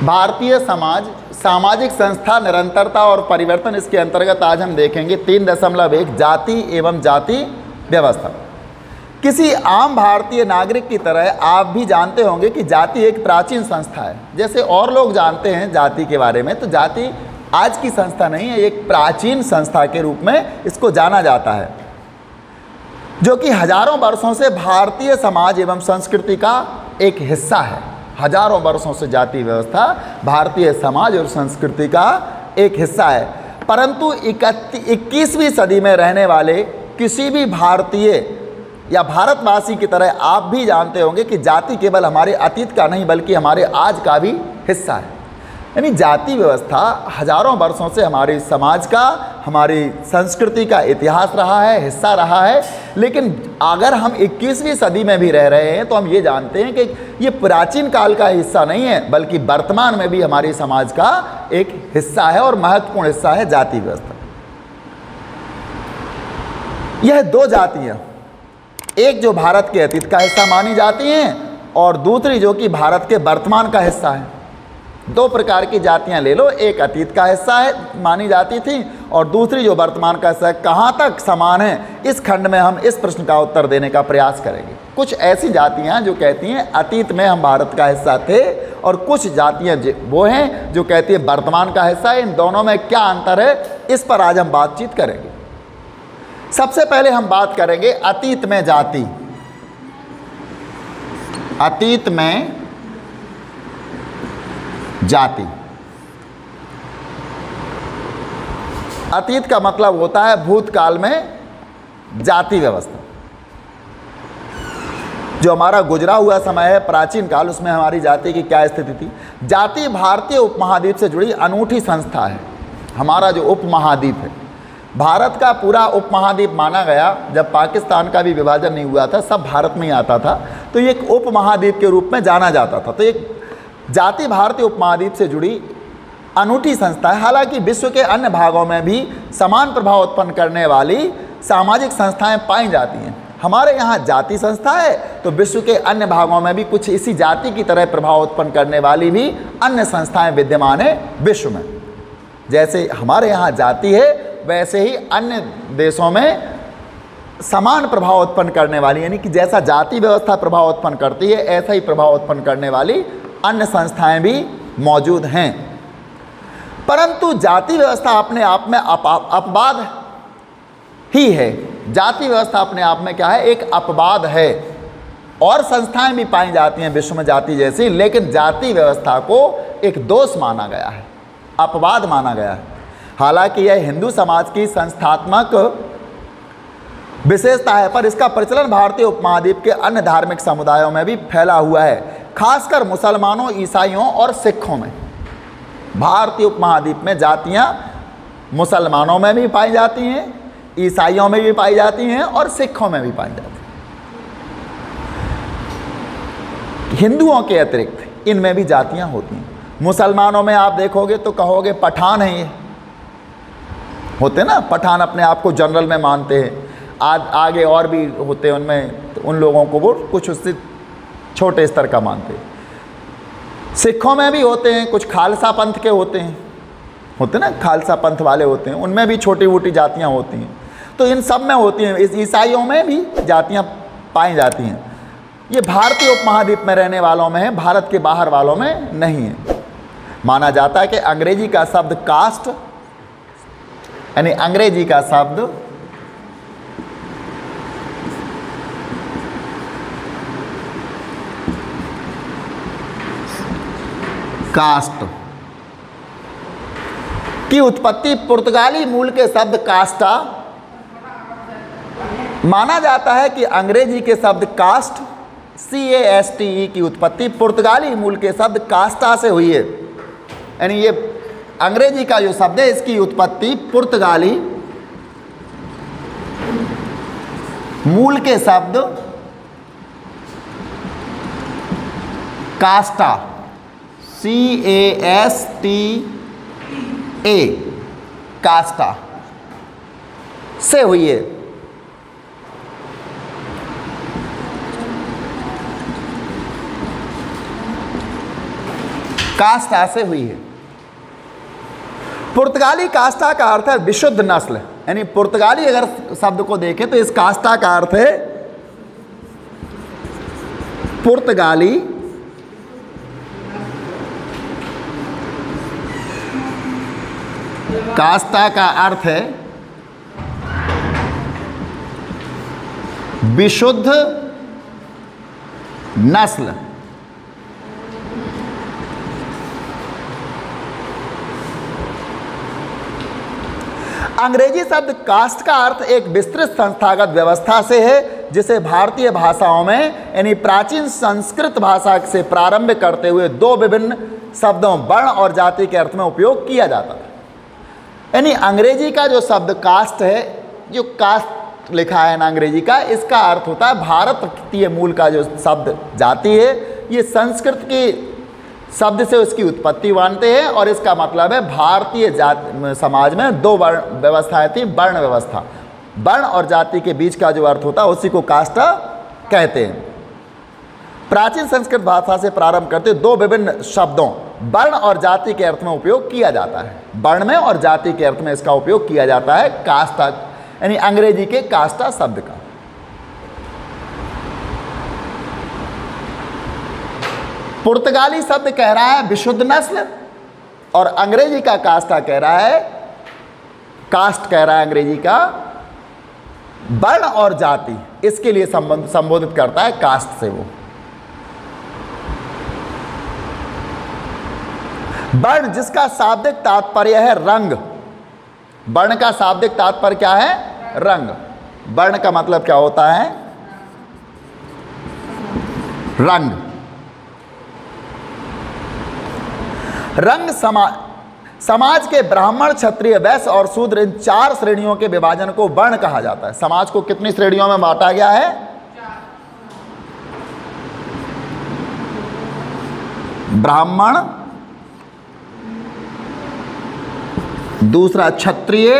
भारतीय समाज, सामाजिक संस्था, निरंतरता और परिवर्तन, इसके अंतर्गत आज हम देखेंगे 3.1 जाति एवं जाति व्यवस्था। किसी आम भारतीय नागरिक की तरह आप भी जानते होंगे कि जाति एक प्राचीन संस्था है। जैसे और लोग जानते हैं जाति के बारे में, तो जाति आज की संस्था नहीं है, एक प्राचीन संस्था के रूप में इसको जाना जाता है, जो कि हजारों वर्षों से भारतीय समाज एवं संस्कृति का एक हिस्सा है। हजारों वर्षों से जाति व्यवस्था भारतीय समाज और संस्कृति का एक हिस्सा है। परंतु 21वीं सदी में रहने वाले किसी भी भारतीय या भारतवासी की तरह आप भी जानते होंगे कि जाति केवल हमारे अतीत का नहीं बल्कि हमारे आज का भी हिस्सा है। यानी जाति व्यवस्था हजारों वर्षों से हमारे समाज का, हमारी संस्कृति का इतिहास रहा है, हिस्सा रहा है। लेकिन अगर हम 21वीं सदी में भी रह रहे हैं तो हम ये जानते हैं कि ये प्राचीन काल का हिस्सा नहीं है बल्कि वर्तमान में भी हमारे समाज का एक हिस्सा है और महत्वपूर्ण हिस्सा है जाति व्यवस्था। यह दो जातियाँ, एक जो भारत के अतीत का हिस्सा मानी जाती हैं और दूसरी जो कि भारत के वर्तमान का हिस्सा है। दो प्रकार की जातियां ले लो, एक अतीत का हिस्सा है मानी जाती थी और दूसरी जो वर्तमान का हिस्सा है। कहाँ तक समान है, इस खंड में हम इस प्रश्न का उत्तर देने का प्रयास करेंगे। कुछ ऐसी जातियां जो कहती हैं अतीत में हम भारत का हिस्सा थे और कुछ जातियां वो हैं जो कहती हैं वर्तमान का हिस्सा है। इन दोनों में क्या अंतर है, इस पर आज हम बातचीत करेंगे। सबसे पहले हम बात करेंगे अतीत में जाति। अतीत में जाति, अतीत का मतलब होता है भूतकाल में जाति व्यवस्था। जो हमारा गुजरा हुआ समय है प्राचीन काल, उसमें हमारी जाति की क्या स्थिति थी। जाति भारतीय उपमहाद्वीप से जुड़ी अनूठी संस्था है। हमारा जो उपमहाद्वीप है, भारत का पूरा उपमहाद्वीप माना गया। जब पाकिस्तान का भी विभाजन नहीं हुआ था, सब भारत में ही आता था, तो ये एक उपमहाद्वीप के रूप में जाना जाता था। तो एक जाति भारतीय उपमहाद्वीप से जुड़ी अनूठी संस्था है। हालांकि विश्व के अन्य भागों में भी समान प्रभाव उत्पन्न करने वाली सामाजिक संस्थाएं पाई जाती हैं। हमारे यहाँ जाति संस्था है तो विश्व के अन्य भागों में भी कुछ इसी जाति की तरह प्रभाव उत्पन्न करने वाली भी अन्य संस्थाएं विद्यमान है विश्व में। जैसे हमारे यहाँ जाति है वैसे ही अन्य देशों में समान प्रभाव उत्पन्न करने वाली, यानी कि जैसा जाति व्यवस्था प्रभाव उत्पन्न करती है ऐसा ही प्रभाव उत्पन्न करने वाली अन्य संस्थाएं भी मौजूद हैं। परंतु जाति व्यवस्था अपने आप में अपवाद ही है। जाति व्यवस्था अपने आप में क्या है, एक अपवाद है। और संस्थाएं भी पाई जाती हैं विश्व में जाति जैसी, लेकिन जाति व्यवस्था को एक दोष माना गया है, अपवाद माना गया है। हालांकि यह हिंदू समाज की संस्थात्मक विशेषता है, पर इसका प्रचलन भारतीय उपमहाद्वीप के अन्य धार्मिक समुदायों में भी फैला हुआ है, खासकर मुसलमानों, ईसाइयों और सिखों में। भारतीय उपमहाद्वीप में जातियां मुसलमानों में भी पाई जाती हैं, ईसाइयों में भी पाई जाती हैं और सिखों में भी पाई जाती हैं। हिंदुओं के अतिरिक्त इनमें भी जातियां होती हैं। मुसलमानों में आप देखोगे तो कहोगे पठान है, ये होते ना, पठान अपने आप को जनरल में मानते हैं। आगे और भी होते हैं उनमें, तो उन लोगों को वो कुछ उससे छोटे स्तर का मानते हैं। सिखों में भी होते हैं, कुछ खालसा पंथ के होते ना, खालसा पंथ वाले होते हैं, उनमें भी छोटी मोटी जातियां होती हैं। तो इन सब में होती हैं। इस ईसाइयों में भी जातियां पाई जाती हैं। ये भारतीय उपमहाद्वीप में रहने वालों में है, भारत के बाहर वालों में नहीं है। माना जाता है कि अंग्रेजी का शब्द कास्ट, यानी अंग्रेजी का शब्द कास्ट की उत्पत्ति पुर्तगाली मूल के शब्द कास्टा। माना जाता है कि अंग्रेजी के शब्द कास्ट CASTE की उत्पत्ति पुर्तगाली मूल के शब्द कास्टा से हुई है। यानी ये अंग्रेजी का जो शब्द है इसकी उत्पत्ति पुर्तगाली मूल के शब्द कास्टा CASTA कास्टा से हुई है। कास्टा से हुई है। पुर्तगाली कास्टा का अर्थ है विशुद्ध नस्ल, यानी पुर्तगाली अगर शब्द को देखें तो इस कास्टा का अर्थ है पुर्तगाली कास्टा का अर्थ है विशुद्ध नस्ल। अंग्रेजी शब्द कास्ट का अर्थ एक विस्तृत संस्थागत व्यवस्था से है, जिसे भारतीय भाषाओं में यानी प्राचीन संस्कृत भाषा से प्रारंभ करते हुए दो विभिन्न शब्दों वर्ण और जाति के अर्थ में उपयोग किया जाता था। यानी अंग्रेजी का जो शब्द कास्ट है, जो कास्ट लिखा है ना अंग्रेजी का, इसका अर्थ होता है भारतीय मूल का जो शब्द जाति है, ये संस्कृत की शब्द से उसकी उत्पत्ति मानते हैं और इसका मतलब है भारतीय समाज में दो वर्ण व्यवस्थाएं थी, वर्ण व्यवस्था। वर्ण और जाति के बीच का जो अर्थ होता है उसी को कास्ट कहते हैं। प्राचीन संस्कृत भाषा से प्रारंभ करते दो विभिन्न शब्दों वर्ण और जाति के अर्थ में उपयोग किया जाता है। वर्ण में और जाति के अर्थ में इसका उपयोग किया जाता है कास्टा, यानी अंग्रेजी के कास्टा शब्द का। पुर्तगाली शब्द कह रहा है विशुद्ध नस्ल और अंग्रेजी का कास्टा कह रहा है, कास्ट कह रहा है अंग्रेजी का वर्ण और जाति, इसके लिए संबोधित करता है कास्ट से। वो वर्ण जिसका शाब्दिक तात्पर्य है रंग, वर्ण का शाब्दिक तात्पर्य क्या है? रंग। वर्ण का मतलब क्या होता है? रंग। रंग समाज के ब्राह्मण, क्षत्रिय, वैश्य और शूद्र इन चार श्रेणियों के विभाजन को वर्ण कहा जाता है। समाज को कितनी श्रेणियों में बांटा गया है? ब्राह्मण, दूसरा क्षत्रिय,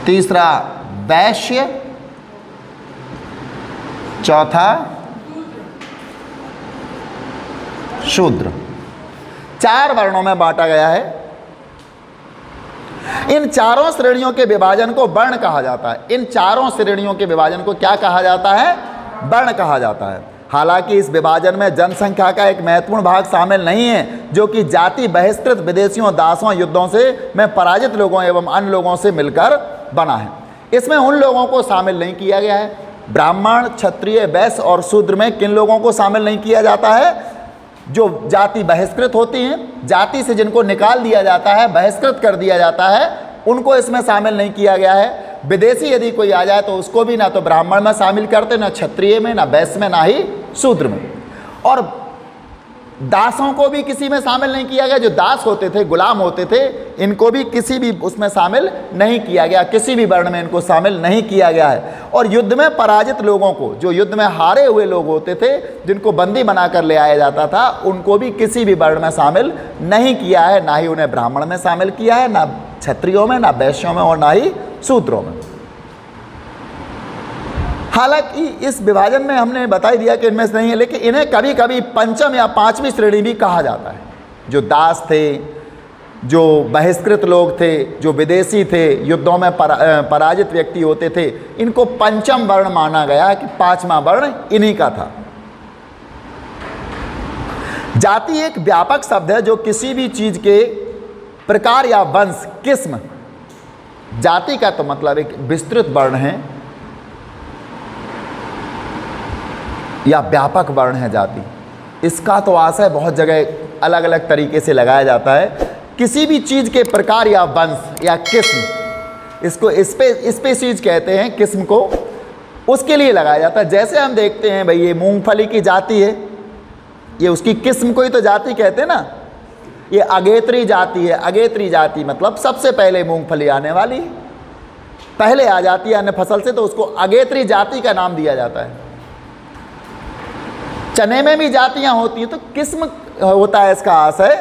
तीसरा वैश्य, चौथा शूद्र। चार वर्णों में बांटा गया है। इन चारों श्रेणियों के विभाजन को वर्ण कहा जाता है। इन चारों श्रेणियों के विभाजन को क्या कहा जाता है? वर्ण कहा जाता है। हालांकि इस विभाजन में जनसंख्या का एक महत्वपूर्ण भाग शामिल नहीं है, जो कि जाति बहिष्कृत विदेशियों, दासों, युद्धों से में पराजित लोगों एवं अन्य लोगों से मिलकर बना है। इसमें उन लोगों को शामिल नहीं किया गया है। ब्राह्मण, क्षत्रिय, वैश्य और शूद्र में किन लोगों को शामिल नहीं किया जाता है? जो जाति बहिष्कृत होती हैं, जाति से जिनको निकाल दिया जाता है, बहिष्कृत कर दिया जाता है, उनको इसमें शामिल नहीं किया गया है। विदेशी यदि कोई आ जाए तो उसको भी ना तो ब्राह्मण में शामिल करते, ना क्षत्रिय में, ना वैश्य में, ना ही शूद्र में। और दासों को भी किसी में शामिल नहीं किया गया। जो दास होते थे, गुलाम होते थे, इनको भी किसी भी उसमें शामिल नहीं किया गया, किसी भी वर्ण में इनको शामिल नहीं किया गया है। और युद्ध में पराजित लोगों को, जो युद्ध में हारे हुए लोग होते थे, जिनको बंदी बनाकर ले आया जाता था, उनको भी किसी भी वर्ण में शामिल नहीं किया है। ना ही उन्हें ब्राह्मण में शामिल किया है, ना क्षत्रियों में, ना वैश्यों में और ना ही शूद्रों में। हालांकि इस विभाजन में हमने बता ही दिया कि इनमें से नहीं है, लेकिन इन्हें कभी कभी पंचम या पांचवी श्रेणी भी कहा जाता है। जो दास थे, जो बहिष्कृत लोग थे, जो विदेशी थे, युद्धों में पराजित व्यक्ति होते थे, इनको पंचम वर्ण माना गया कि पांचवा वर्ण इन्हीं का था। जाति एक व्यापक शब्द है जो किसी भी चीज के प्रकार या वंश, किस्म। जाति का तो मतलब एक विस्तृत वर्ण है या व्यापक वर्ण है जाति। इसका तो आशय बहुत जगह अलग अलग तरीके से लगाया जाता है। किसी भी चीज़ के प्रकार या वंश या किस्म, इसको स्पीशीज कहते हैं किस्म को, उसके लिए लगाया जाता है। जैसे हम देखते हैं भाई, ये मूंगफली की जाति है, ये उसकी किस्म को ही तो जाति कहते हैं ना। ये अगेत्री जाति है। अगेत्री जाति मतलब सबसे पहले मूंगफली आने वाली, पहले आ जाती है अन्य फसल से, तो उसको अगेत्री जाति का नाम दिया जाता है। चने में भी जातियां होती हैं, तो किस्म होता है इसका आशय।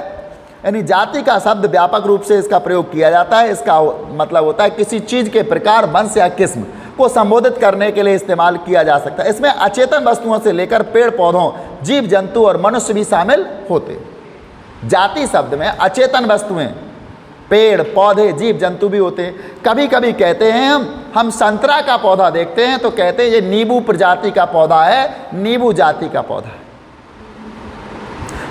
यानी जाति का शब्द व्यापक रूप से इसका प्रयोग किया जाता है। इसका मतलब होता है किसी चीज़ के प्रकार, वंश या किस्म। को संबोधित करने के लिए इस्तेमाल किया जा सकता है। इसमें अचेतन वस्तुओं से लेकर पेड़ पौधों, जीव जंतु और मनुष्य भी शामिल होते। जाति शब्द में अचेतन वस्तुएं, पेड़ पौधे, जीव जंतु भी होते हैं। कभी कभी कहते हैं हम संतरा का पौधा देखते हैं तो कहते हैं ये नींबू प्रजाति का पौधा है, नींबू जाति का पौधा है।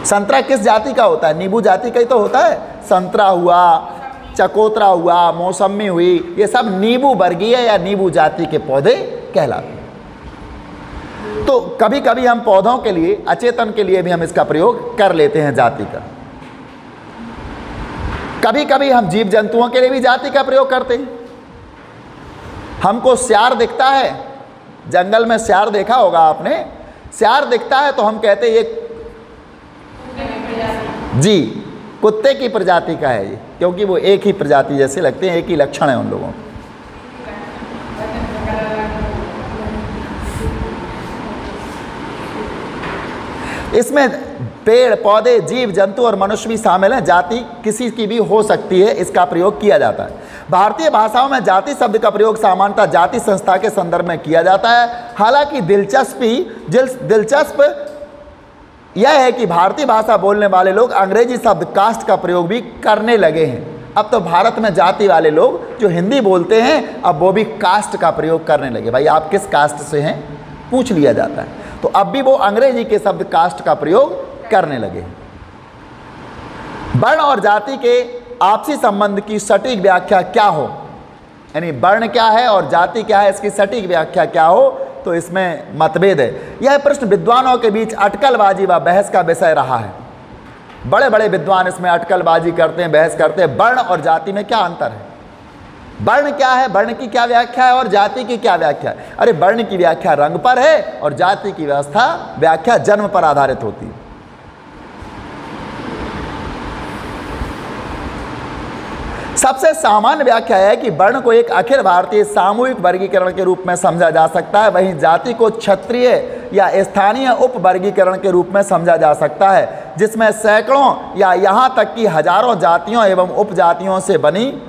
संतरा किस जाति का होता है? नींबू जाति का ही तो होता है। संतरा हुआ, चकोतरा हुआ, मौसमी हुई, ये सब नींबू वर्गीय या नींबू जाति के पौधे कहलाते हैं। तो कभी कभी हम पौधों के लिए, अचेतन के लिए भी हम इसका प्रयोग कर लेते हैं जाति का। कभी कभी हम जीव जंतुओं के लिए भी जाति का प्रयोग करते हैं। हमको सियार दिखता है, जंगल में सियार देखा होगा आपने, सियार दिखता है तो हम कहते हैं ये जी कुत्ते की प्रजाति का है ये, क्योंकि वो एक ही प्रजाति जैसे लगते हैं, एक ही लक्षण है उन लोगों के। इसमें पेड़ पौधे, जीव जंतु और मनुष्य भी शामिल हैं। जाति किसी की भी हो सकती है, इसका प्रयोग किया जाता है। भारतीय भाषाओं में जाति शब्द का प्रयोग सामान्यतः जाति संस्था के संदर्भ में किया जाता है। हालांकि दिलचस्प यह है कि भारतीय भाषा बोलने वाले लोग अंग्रेजी शब्द कास्ट का प्रयोग भी करने लगे हैं। अब तो भारत में जाति वाले लोग जो हिंदी बोलते हैं, अब वो भी कास्ट का प्रयोग करने लगे। भाई आप किस कास्ट से हैं पूछ लिया जाता है, तो अब भी वो अंग्रेजी के शब्द कास्ट का प्रयोग करने लगे हैं। वर्ण और जाति के आपसी संबंध की सटीक व्याख्या क्या हो, यानी वर्ण क्या है और जाति क्या है, इसकी सटीक व्याख्या क्या हो, तो इसमें मतभेद है। यह प्रश्न विद्वानों के बीच अटकलबाजी व बहस का विषय रहा है। बड़े बड़े विद्वान इसमें अटकलबाजी करते हैं, बहस करते हैं, वर्ण और जाति में क्या अंतर है, वर्ण क्या है, वर्ण की क्या व्याख्या है और जाति की क्या व्याख्या है। अरे वर्ण की व्याख्या रंग पर है और जाति की व्याख्या जन्म पर आधारित होती है। सबसे सामान्य व्याख्या है कि वर्ण को एक अखिल भारतीय सामूहिक वर्गीकरण के रूप में समझा जा सकता है, वहीं जाति को क्षेत्रीय या स्थानीय उप वर्गीकरण के रूप में समझा जा सकता है, जिसमें सैकड़ों या यहां तक कि हजारों जातियों एवं उपजातियों से बनी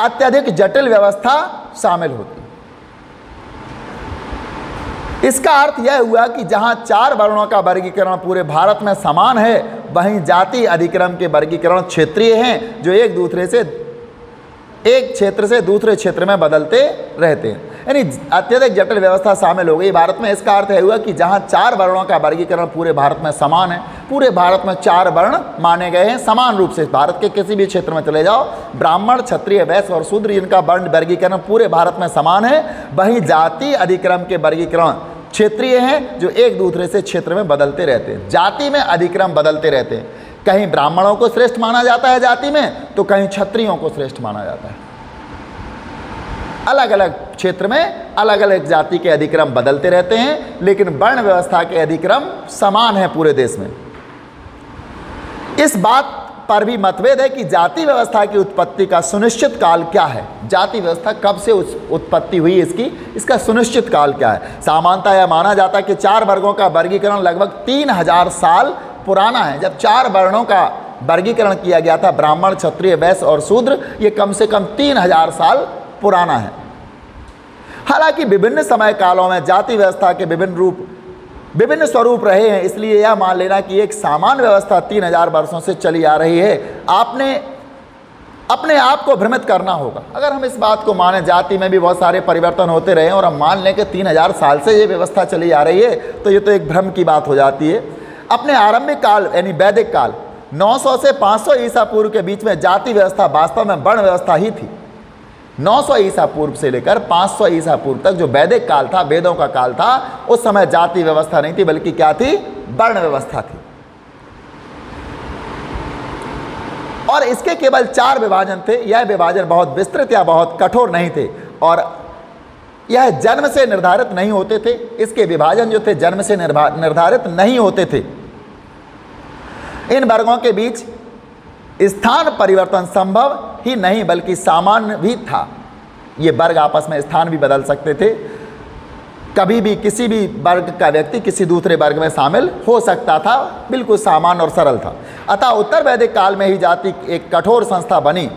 अत्यधिक जटिल व्यवस्था शामिल होती है। इसका अर्थ यह हुआ कि जहां 4 वर्णों का वर्गीकरण पूरे भारत में समान है, वहीं जाति अधिक्रम के वर्गीकरण क्षेत्रीय हैं, जो एक क्षेत्र से दूसरे क्षेत्र में बदलते रहते हैं। यानी अत्यधिक जटिल व्यवस्था शामिल हो गई भारत में। इसका अर्थ यह हुआ कि जहां 4 वर्णों का वर्गीकरण पूरे भारत में समान है, पूरे भारत में 4 वर्ण माने गए हैं समान रूप से। भारत के किसी भी क्षेत्र में चले जाओ, ब्राह्मण, क्षत्रिय, वैश्य और शूद्र, इनका वर्ण वर्गीकरण पूरे भारत में समान है। वहीं जाति अधिक्रम के वर्गीकरण क्षेत्रीय हैं, जो एक दूसरे से क्षेत्र में बदलते रहते हैं। जाति में अधिक्रम बदलते रहते हैं, कहीं ब्राह्मणों को श्रेष्ठ माना जाता है जाति में, तो कहीं क्षत्रियों को श्रेष्ठ माना जाता है। अलग अलग क्षेत्र में अलग अलग जाति के अधिक्रम बदलते रहते हैं, लेकिन वर्ण व्यवस्था के अधिक्रम समान है पूरे देश में। इस बात पर भी मतभेद है कि जाति व्यवस्था की उत्पत्ति का सुनिश्चित काल क्या है। जाति व्यवस्था कब से उत्पत्ति हुई, इसका सुनिश्चित काल क्या है। सामान्यतः यह माना जाता है कि 4 वर्गों का वर्गीकरण लगभग 3000 साल पुराना है। जब 4 वर्णों का वर्गीकरण किया गया था, ब्राह्मण, क्षत्रिय, वैश्य और शूद्र, ये कम से कम 3000 साल पुराना है। हालांकि विभिन्न समय कालों में जाति व्यवस्था के विभिन्न स्वरूप रहे हैं, इसलिए यह मान लेना कि एक सामान्य व्यवस्था 3000 वर्षों से चली आ रही है, आपने अपने आप को भ्रमित करना होगा। अगर हम इस बात को माने जाति में भी बहुत सारे परिवर्तन होते रहे और हम मान लें कि 3000 साल से ये व्यवस्था चली आ रही है, तो ये तो एक भ्रम की बात हो जाती है। अपने आरंभिक काल यानी वैदिक काल 900 से 500 ईसा पूर्व के बीच में जाति व्यवस्था वास्तव में वर्ण व्यवस्था ही थी। 900 ईसा पूर्व से लेकर 500 ईसा पूर्व तक जो वैदिक काल था, वेदों का काल था, उस समय जाति व्यवस्था नहीं थी, बल्कि क्या थी, वर्ण व्यवस्था थी। और इसके केवल 4 विभाजन थे। यह विभाजन बहुत विस्तृत या बहुत कठोर नहीं थे और यह जन्म से निर्धारित नहीं होते थे। इसके विभाजन जो थे जन्म से निर्धारित नहीं होते थे। इन वर्गों के बीच स्थान परिवर्तन संभव ही नहीं बल्कि सामान्य भी था। ये वर्ग आपस में स्थान भी बदल सकते थे, कभी भी किसी भी वर्ग का व्यक्ति किसी दूसरे वर्ग में शामिल हो सकता था, बिल्कुल सामान्य और सरल था। अतः उत्तर वैदिक काल में ही जाति एक कठोर संस्था बनी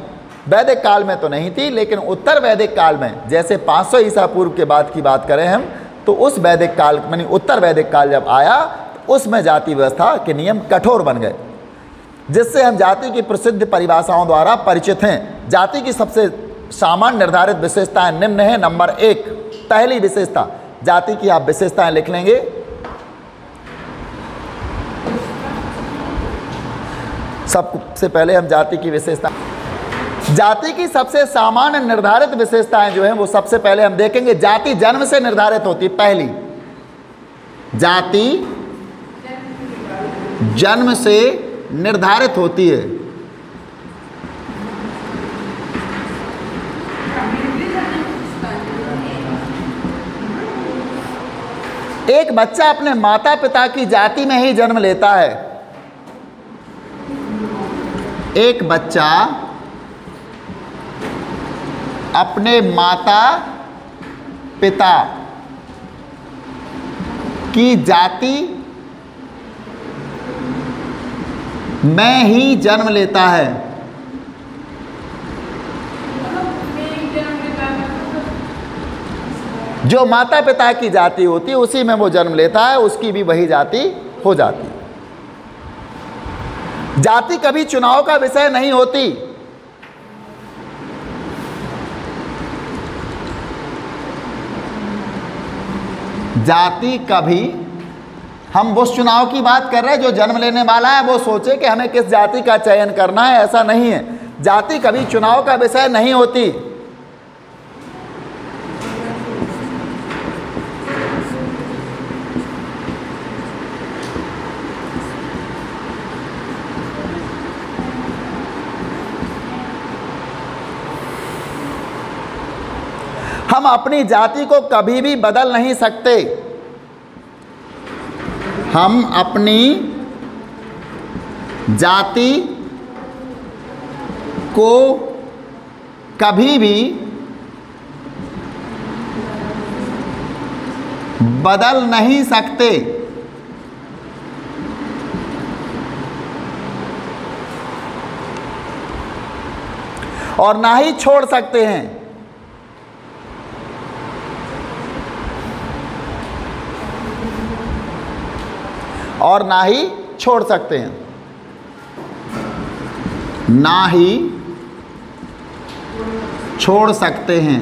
वैदिक काल में तो नहीं थी, लेकिन उत्तर वैदिक काल में, जैसे 500 ईसा पूर्व के बाद की बात करें हम, तो उस वैदिक काल यानी उत्तर वैदिक काल जब आया तो उसमें जाति व्यवस्था के नियम कठोर बन गए, जिससे हम जाति की प्रसिद्ध परिभाषाओं द्वारा परिचित हैं। जाति की सबसे सामान्य निर्धारित विशेषताएं निम्न है। नंबर 1, पहली विशेषता, जाति की आप विशेषताएं लिख लेंगे। सबसे पहले हम जाति की विशेषता, जाति की सबसे सामान्य निर्धारित विशेषताएं जो हैं वो सबसे पहले हम देखेंगे। जाति जन्म से निर्धारित होती है। पहली, जाति जन्म से निर्धारित होती है। एक बच्चा अपने माता पिता की जाति में ही जन्म लेता है। एक बच्चा अपने माता पिता की जाति में ही जन्म लेता है। जो माता पिता की जाति होती है उसी में वो जन्म लेता है, उसकी भी वही जाति हो जाती है। जाति कभी चुनाव का विषय नहीं होती। जाति कभी, हम उस चुनाव की बात कर रहे हैं जो जन्म लेने वाला है वो सोचे कि हमें किस जाति का चयन करना है, ऐसा नहीं है। जाति कभी चुनाव का विषय नहीं होती। हम अपनी जाति को कभी भी बदल नहीं सकते। हम अपनी जाति को कभी भी बदल नहीं सकते। और ना ही छोड़ सकते हैं। और ना ही छोड़ सकते हैं। ना ही छोड़ सकते हैं।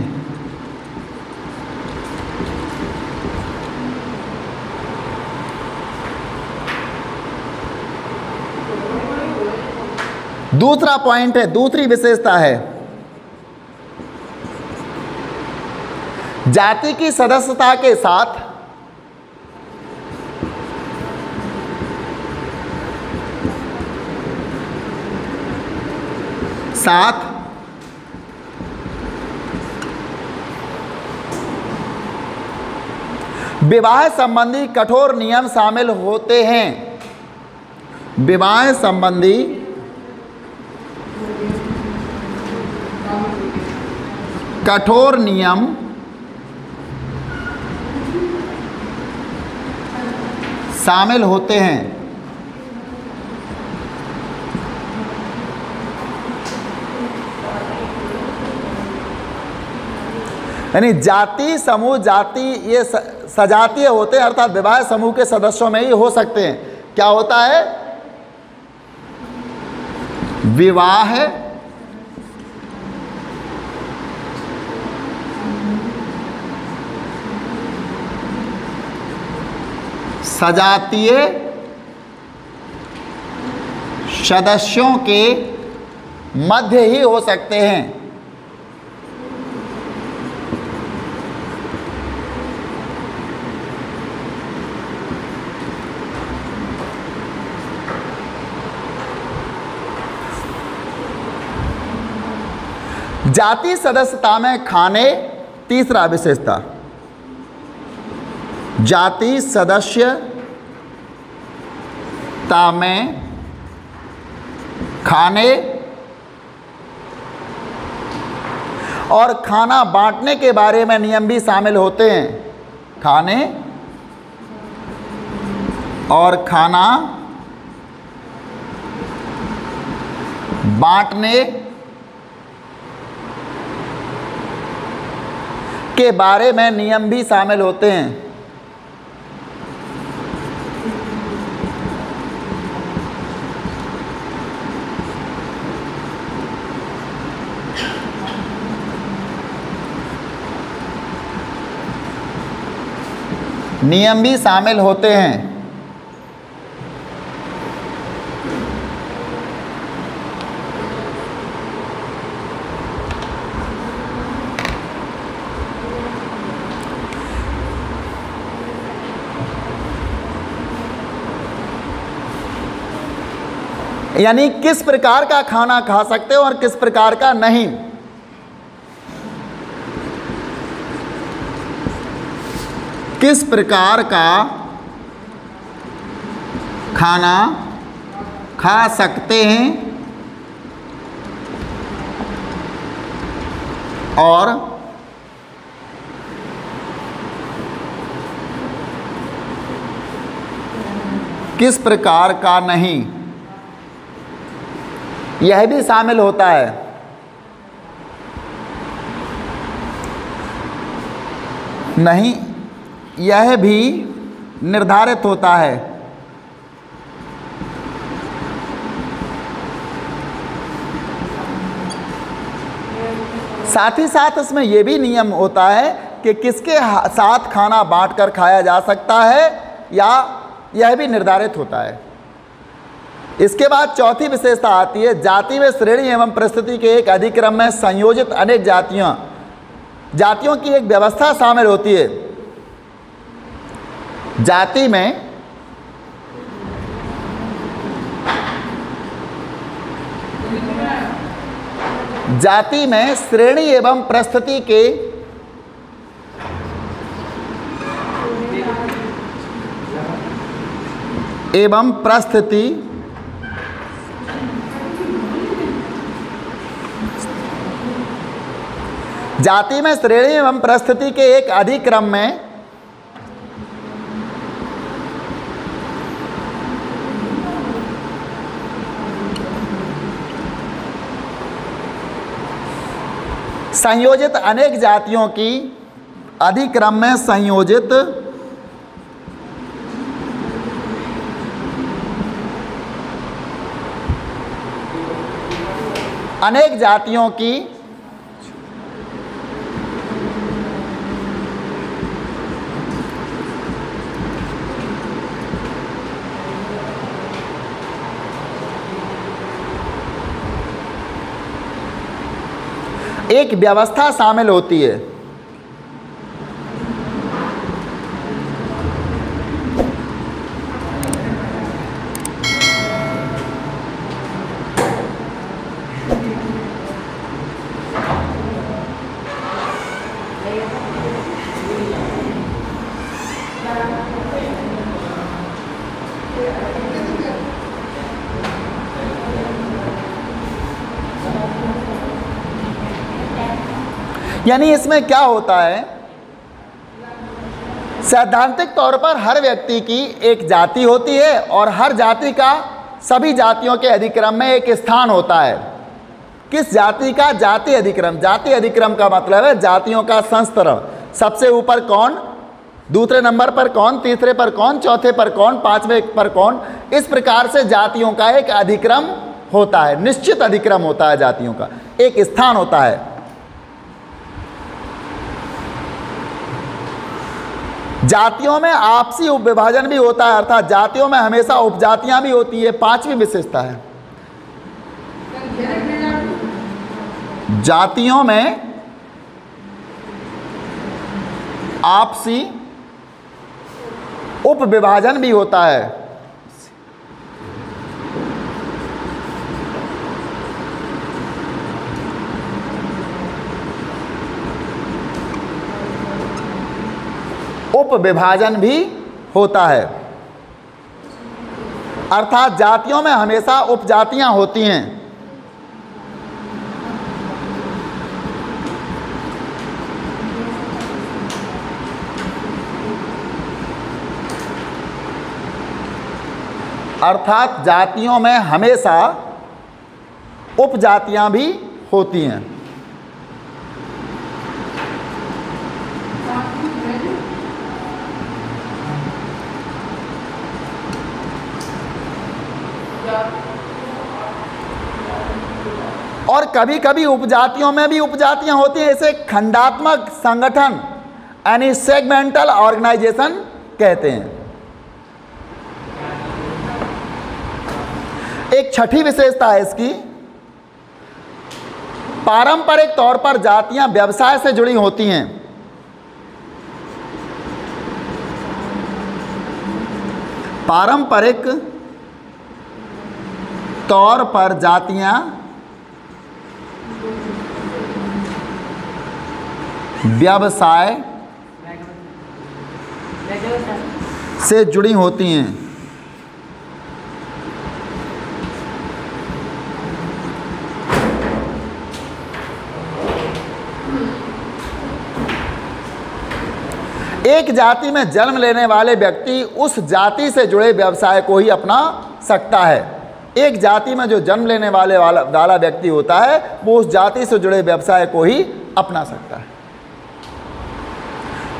दूसरा पॉइंट है, दूसरी विशेषता है, जाति की सदस्यता के साथ विवाह संबंधी कठोर नियम शामिल होते हैं। विवाह संबंधी कठोर नियम शामिल होते हैं। यानी जाति समूह, जाति ये सजातीय होते हैं, अर्थात विवाह समूह के सदस्यों में ही हो सकते हैं। क्या होता है? विवाह सजातीय सदस्यों के मध्य ही हो सकते हैं। जाति सदस्यता में खाने, तीसरा विशेषता, जाति सदस्यता में खाने और खाना बांटने के बारे में नियम भी शामिल होते हैं। खाने और खाना बांटने के बारे में नियम भी शामिल होते हैं। नियम भी शामिल होते हैं। यानी किस प्रकार का खाना खा सकते हो और किस प्रकार का नहीं। किस प्रकार का खाना खा सकते हैं और किस प्रकार का नहीं, यह भी शामिल होता है। नहीं, यह भी निर्धारित होता है। साथ ही साथ इसमें यह भी नियम होता है कि किसके साथ खाना बांटकर खाया जा सकता है, या यह भी निर्धारित होता है। इसके बाद चौथी विशेषता आती है, जाति में श्रेणी एवं परिस्थिति के एक अधिक्रम में संयोजित अनेक जातियों की एक व्यवस्था शामिल होती है। जाति में श्रेणी एवं परिस्थिति के जाति में श्रेणी एवं परिस्थिति के एक अधिक्रम में संयोजित अनेक जातियों की अधिक्रम में संयोजित अनेक जातियों की एक व्यवस्था शामिल होती है। यानी इसमें क्या होता है, सैद्धांतिक तौर पर हर व्यक्ति की एक जाति होती है और हर जाति का सभी जातियों के अधिक्रम में एक स्थान होता है। किस जाति का जाति अधिक्रम? जाति अधिक्रम का मतलब है जातियों का संस्तरण। सबसे ऊपर कौन, दूसरे नंबर पर कौन, तीसरे पर कौन, चौथे पर कौन, पांचवें पर कौन। इस प्रकार से जातियों का एक अधिक्रम होता है, निश्चित अधिक्रम होता है, जातियों का एक स्थान होता है। जातियों में आपसी उपविभाजन भी होता है, अर्थात जातियों में हमेशा उपजातियां भी होती है। पांचवी विशेषता है, जातियों में आपसी उपविभाजन भी होता है। उपविभाजन भी होता है, अर्थात जातियों में हमेशा उपजातियां होती हैं। अर्थात जातियों में हमेशा उपजातियां भी होती हैं। कभी कभी उपजातियों में भी उपजातियां होती हैं, इसे खंडात्मक संगठन यानी सेगमेंटल ऑर्गेनाइजेशन कहते हैं। एक छठी विशेषता है इसकी, पारंपरिक तौर पर जातियां व्यवसाय से जुड़ी होती हैं। पारंपरिक तौर पर जातियां व्यवसाय से जुड़ी होती हैं। एक जाति में जन्म लेने वाले व्यक्ति उस जाति से जुड़े व्यवसाय को ही अपना सकता है। एक जाति में जो जन्म लेने वाला व्यक्ति होता है वो उस जाति से जुड़े व्यवसाय को ही अपना सकता है।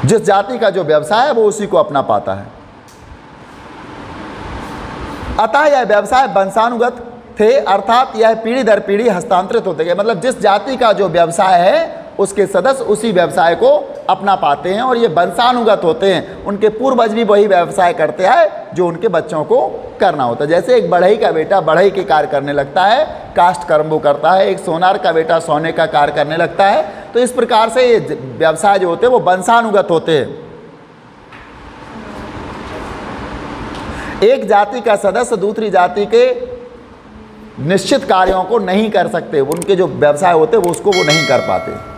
जिस जाति का जो व्यवसाय है वो उसी को अपना पाता है। अतः यह व्यवसाय वंशानुगत थे, अर्थात यह पीढ़ी दर पीढ़ी हस्तांतरित होते गए। मतलब जिस जाति का जो व्यवसाय है उसके सदस्य उसी व्यवसाय को अपना पाते हैं और ये वंशानुगत होते हैं। उनके पूर्वज भी वही व्यवसाय करते हैं जो उनके बच्चों को करना होता है। जैसे एक बढ़ई का बेटा बढ़ई के कार्य करने लगता है, काष्ठ कर्म वो करता है, एक सोनार का बेटा सोने का कार्य करने लगता है। तो इस प्रकार से ये व्यवसाय जो होते हैं वो वंशानुगत होते हैं। एक जाति का सदस्य दूसरी जाति के निश्चित कार्यों को नहीं कर सकते, उनके जो व्यवसाय होते हैं वो उसको वो नहीं कर पाते।